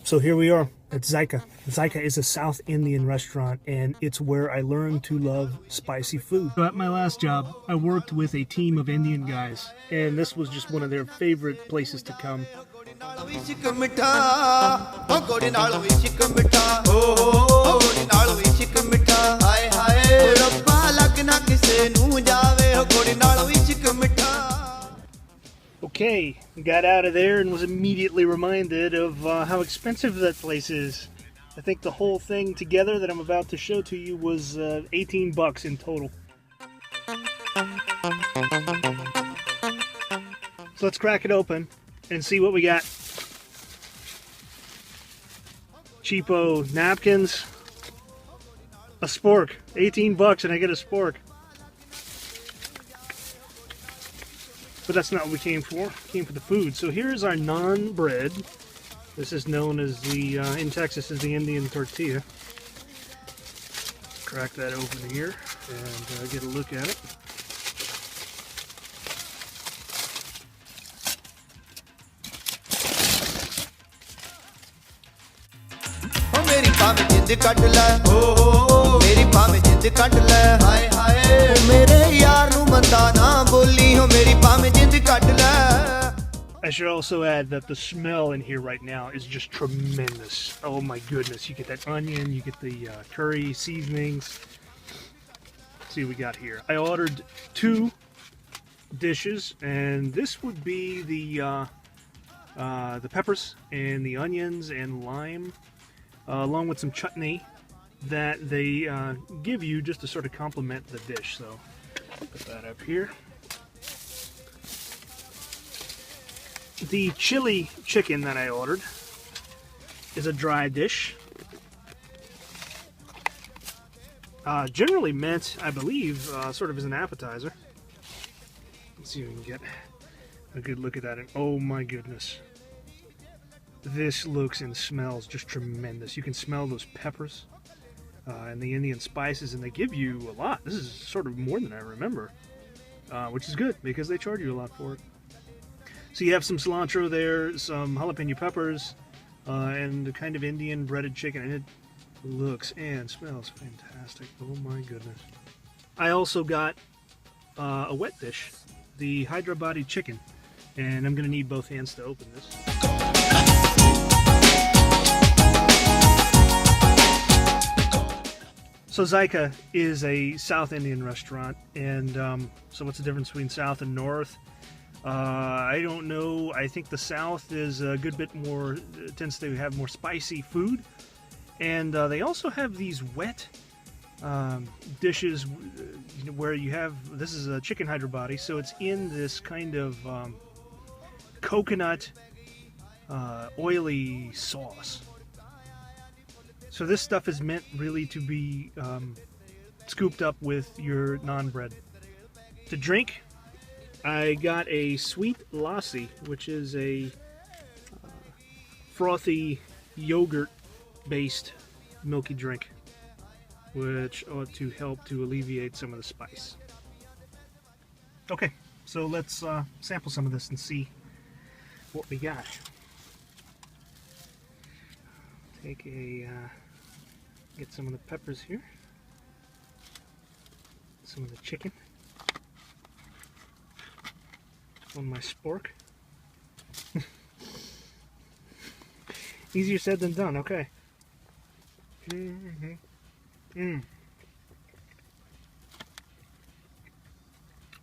So here we are at Zyka. Zyka is a South Indian restaurant, and it's where I learned to love spicy food. So at my last job, I worked with a team of Indian guys, and this was just one of their favorite places to come. Okay, got out of there and was immediately reminded of how expensive that place is. I think the whole thing together that I'm about to show to you was 18 bucks in total. So let's crack it open and see what we got. Cheapo napkins, a spork, 18 bucks and I get a spork. But that's not what we came for. We came for the food. So here's our naan bread. This is known as the, in Texas, as the Indian tortilla. Crack that open here and get a look at it. I should also add that the smell in here right now is just tremendous. Oh my goodness, you get that onion, you get the curry seasonings. Let's see what we got here. I ordered 2 dishes, and this would be the peppers and the onions and lime, along with some chutney that they give you just to sort of complement the dish. So put that up here. The chili chicken that I ordered is a dry dish. Generally meant, I believe, sort of as an appetizer. Let's see if we can get a good look at that. And oh my goodness. This looks and smells just tremendous. You can smell those peppers and the Indian spices, and they give you a lot. This is sort of more than I remember, which is good because they charge you a lot for it. So you have some cilantro there, some jalapeno peppers, and a kind of Indian breaded chicken, and it looks and smells fantastic. Oh my goodness. I also got a wet dish, the Hyderabadi chicken, and I'm going to need both hands to open this. So Zyka is a South Indian restaurant, and so what's the difference between South and North? I don't know. I think the South is a good bit more, tends to have more spicy food. And they also have these wet dishes where you have, this is a chicken Hyderabadi, so it's in this kind of coconut oily sauce. So this stuff is meant really to be scooped up with your naan bread. To drink, I got a sweet lassi, which is a frothy yogurt-based milky drink, which ought to help to alleviate some of the spice. Okay, so let's sample some of this and see what we got. Take a get some of the peppers here, some of the chicken on my spork. Easier said than done. Okay.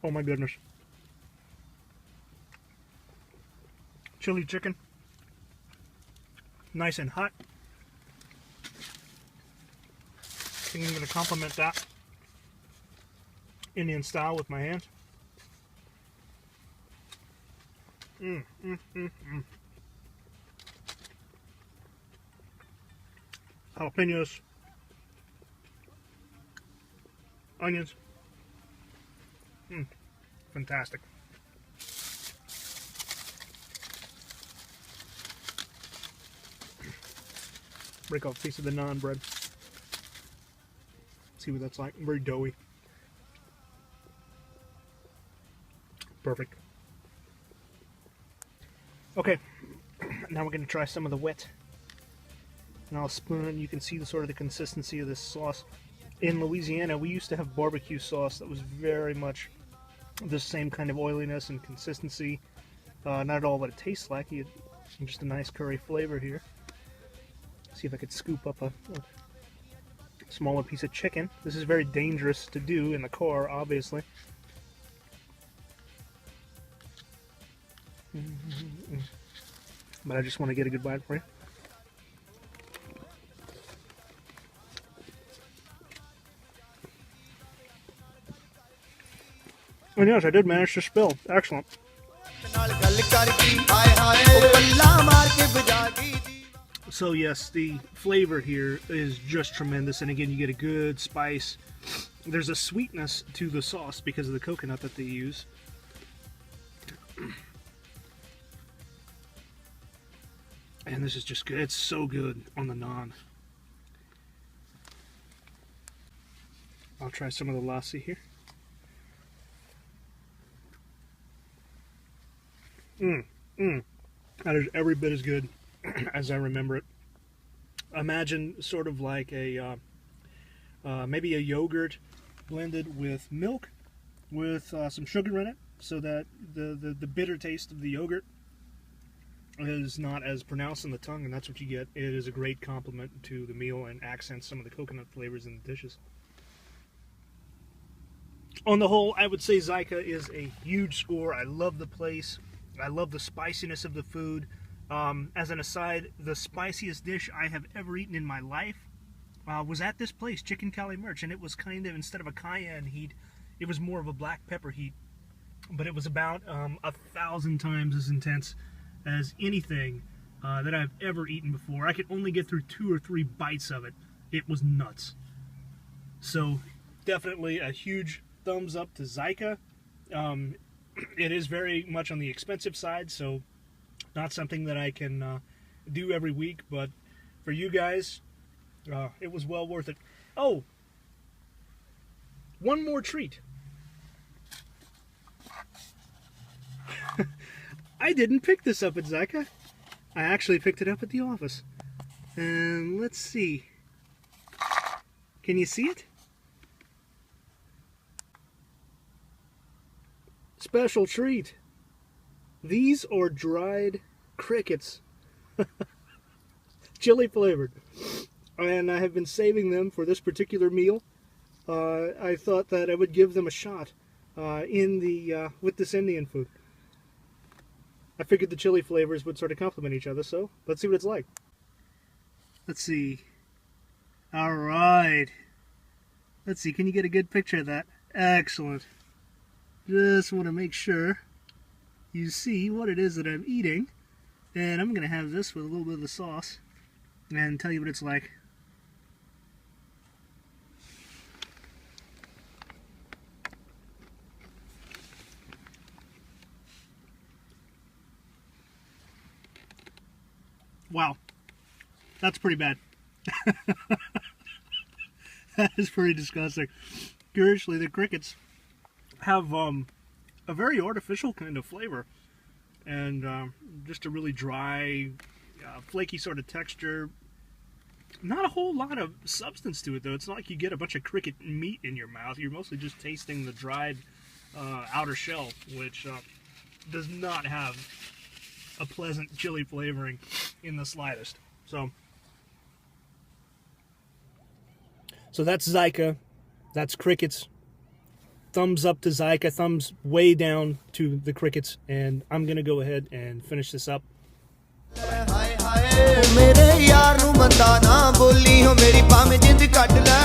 Oh my goodness. Chili chicken. Nice and hot. I think I'm going to complement that Indian style with my hands. Jalapenos, onions, fantastic. Break off a piece of the naan bread. See what that's like. Very doughy. Perfect. Okay, now we're going to try some of the wet And I'll spoon it, and you can see the sort of the consistency of this sauce. In Louisiana, we used to have barbecue sauce that was very much the same kind of oiliness and consistency. Not at all what it tastes like. Just a nice curry flavor here. See if I could scoop up a smaller piece of chicken. This is very dangerous to do in the car, obviously. But I just want to get a good bite for you. And yes, I did manage to spill. Excellent. So yes, the flavor here is just tremendous, and again, you get a good spice. There's a sweetness to the sauce because of the coconut that they use. And this is just good. It's so good on the naan. I'll try some of the lassi here. That is every bit as good as I remember it. Imagine sort of like a maybe a yogurt blended with milk with some sugar in it, so that the bitter taste of the yogurt is not as pronounced in the tongue, and that's what you get. It is a great complement to the meal and accents some of the coconut flavors in the dishes. On the whole, I would say Zyka is a huge score. I love the place. I love the spiciness of the food. As an aside, the spiciest dish I have ever eaten in my life was at this place, Chicken Cali Merch, and it was kind of, instead of a cayenne heat, it was more of a black pepper heat, but it was about 1,000 times as intense as anything that I've ever eaten before. I could only get through 2 or 3 bites of it. It was nuts. So definitely a huge thumbs up to Zyka. It is very much on the expensive side, so not something that I can do every week, but for you guys, it was well worth it. Oh, one more treat. I didn't pick this up at Zyka. I actually picked it up at the office. And let's see. Can you see it? Special treat. These are dried crickets. Chili flavored. And I have been saving them for this particular meal. I thought that I would give them a shot with this Indian food. I figured the chili flavors would sort of complement each other, so let's see what it's like. Let's see. Alright. Let's see, can you get a good picture of that? Excellent. Just want to make sure you see what it is that I'm eating. And I'm going to have this with a little bit of the sauce and tell you what it's like. Wow, that's pretty bad. That is pretty disgusting. Curiously, the crickets have a very artificial kind of flavor, and just a really dry, flaky sort of texture. Not a whole lot of substance to it, though. It's not like you get a bunch of cricket meat in your mouth. You're mostly just tasting the dried outer shell, which does not have a pleasant chili flavoring in the slightest. So that's Zyka. That's crickets. Thumbs up to Zyka. Thumbs way down to the crickets. And I'm going to go ahead and finish this up. ਮੇਰੇ ਯਾਰ ਨੂੰ ਮੰਦਾ ਨਾ ਬੋਲੀ ਹੋ ਮੇਰੀ ਭਾਵੇਂ ਜਿੰਦ ਕੱਟ ਲੈ